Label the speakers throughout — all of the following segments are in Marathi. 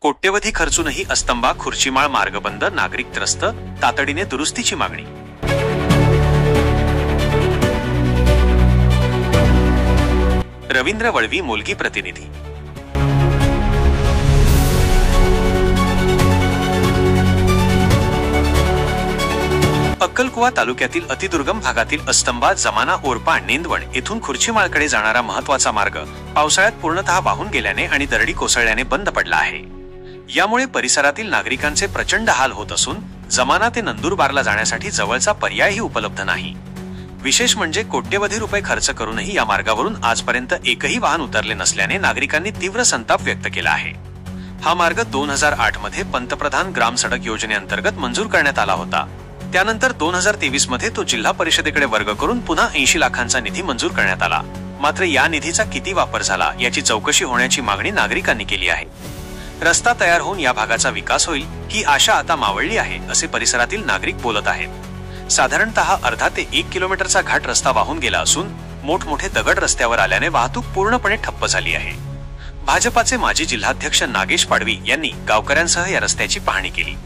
Speaker 1: कोट्यवधी खर्चूनही अस्तंबा खुर्चीमाळ मार्ग बंद, नागरिक त्रस्त, तातडीने दुरुस्तीची मागणी। रवींद्र वळवी, मोलगी प्रतिनिधी। अक्कलकुवा तालुक्यातील अतिदुर्गम भागातील अस्तंबा, जमाना, ओरपा, नेंदवण येथून खुर्चीमाळकडे जाणारा महत्त्वाचा मार्ग पावसाळ्यात पूर्णतः वाहून गेल्याने आणि दरडी कोसळल्याने बंद पडला आहे। यामुळे परिसरातील नागरिकांचे प्रचंड हाल होत असून जमाना ते नंदुरबारला जाण्यासाठी जवळचा पर्यायही उपलब्ध नाही। विशेष म्हणजे कोट्यवधी रुपये खर्च करूनही या मार्गावरून आजपर्यंत एकही वाहन उतरले नसल्याने नागरिकांनी तीव्र संताप व्यक्त केला आहे। हा मार्ग 2008 मध्ये पंतप्रधान ग्राम सडक योजनेअंतर्गत मंजूर करण्यात आला होता। त्यानंतर 2023 मध्ये तो जिल्हा परिषदेकडे वर्ग करून पुन्हा 80 लाखांचा निधी मंजूर करण्यात आला। मात्र या निधीचा किती वापर झाला याची चौकशी होण्याची मागणी नागरिकांनी केली आहे। रस्ता तयार होऊन या भागाचा विकास होईल ही आशा आता मावळली आहे, असे परिसरातील नागरिक बोलत आहेत। साधारणतः अर्धा ते 1 किलोमीटरचा घाट रस्ता वाहून गेला असून मोठमोठे दगड रस्त्यावर आल्याने वाहतूक पूर्णपणे ठप्प झाली आहे। भाजपाचे माजी जिल्हाध्यक्ष नागेश पाडवी यांनी गावकऱ्यांसह या रस्त्याची पाहणी केली।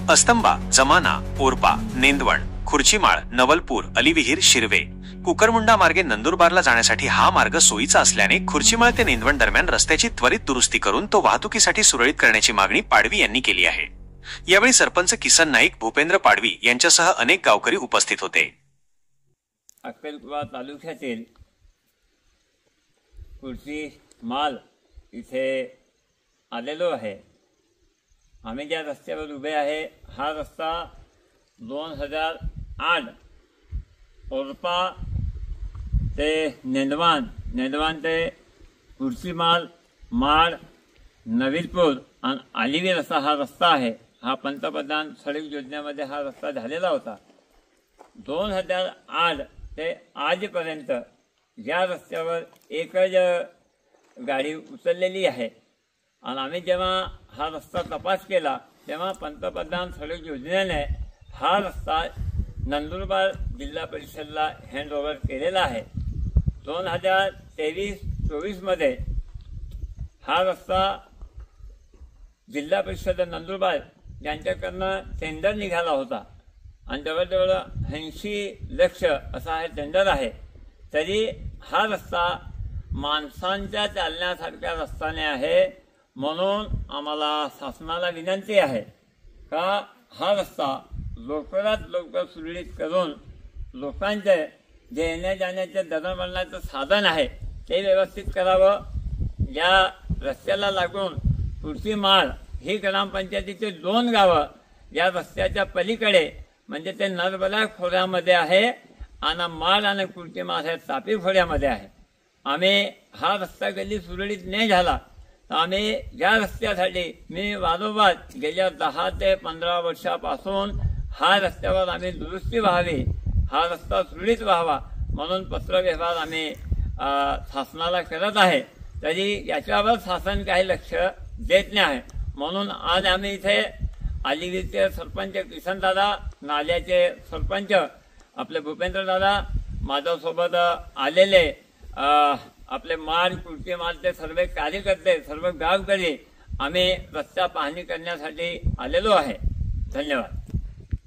Speaker 1: अस्तंबा, जमाना, ओरपा, नेंदवण, खुर्चीमाळ, नवलपूर, अलीविहीर, शिरवे, कुकरमुंडा मार्गे नंदुरबारला जाण्यासाठी हा मार्ग सोयीचा असल्याने खुर्चीमाळ ते नेंदवण दरम्यान रस्त्याची त्वरित दुरुस्ती करून तो वाहतुकीसाठी सुरळीत करण्याची मागणी पाडवी यांनी केली आहे। यावेळी सरपंच किसन नाईक, भूपेंद्र पाडवी यांच्यासह अनेक गावकरी उपस्थित होते।
Speaker 2: अक्कलकुवा तालुक्यातील खुर्चीमाळ इथे आलेलो आहे। आम्ही ज्या रस्त्यावर उभे आहे हा रस्ता 2008 ओरपा ते नेंदवान, नेंदवान ते खुर्चीमाळ, माळ, नवीलपूर आणि अलीवीर असा हा रस्ता आहे। हा पंतप्रधान सडक योजनेमध्ये हा रस्ता झालेला होता। 2008 ते आजपर्यंत या रस्त्यावर एकच गाडी उचललेली आहे। आणि आम्ही जेव्हा हा रस्ता तपास केला तेव्हा पंतप्रधान सडक योजनेने हा रस्ता नंदुरबार जिल्हा परिषदला हँडओव्हर केलेला आहे। 2023-24 मध्ये हा रस्ता जिल्हा परिषद नंदुरबार यांच्याकडनं टेंडर निघाला होता आणि जवळजवळ 80 लक्ष असा हे टेंडर आहे। तरी हा रस्ता माणसांच्या चालण्यासारख्या रस्त्याने आहे। म्हणून आम्हाला शासनाला विनंती आहे का हा रस्ता लवकरात लवकर सुरळीत करून लोकांचे जे येण्या जाण्याचे दळणवळणाचं साधन आहे ते व्यवस्थित करावं। या रस्त्याला लागून खुर्चीमाळ ही ग्रामपंचायतीचे 2 गावं या रस्त्याच्या पलीकडे म्हणजे ते नरबला खोऱ्यामध्ये आहे आणि माळ आणि खुर्चीमाळ हे तापी खोऱ्यामध्ये आहे। आम्ही हा रस्ता कधी सुरळीत नाही झाला तर आम्ही या रस्त्यासाठी मी वारंवार गेल्या 10 ते 15 वर्षापासून हा रस्त्यावर आम्ही दुरुस्ती व्हावी, हा रस्ता सुरळीत व्हावा म्हणून पत्रव्यवहार आम्ही शासनाला करत आहे। तरी याच्यावर शासन काही लक्ष देत नाही आहे। म्हणून आज आम्ही इथे अलीवीरचे सरपंच किसनदादा, नाल्याचे सरपंच आपले भूपेंद्रदादा, माझ्यासोबत आलेले आपले माळ खुर्चीमाळचे सर्व कार्यकर्ते, सर्व गावकरी आम्ही रस्ता पाहणी करण्यासाठी आलेलो आहे। धन्यवाद।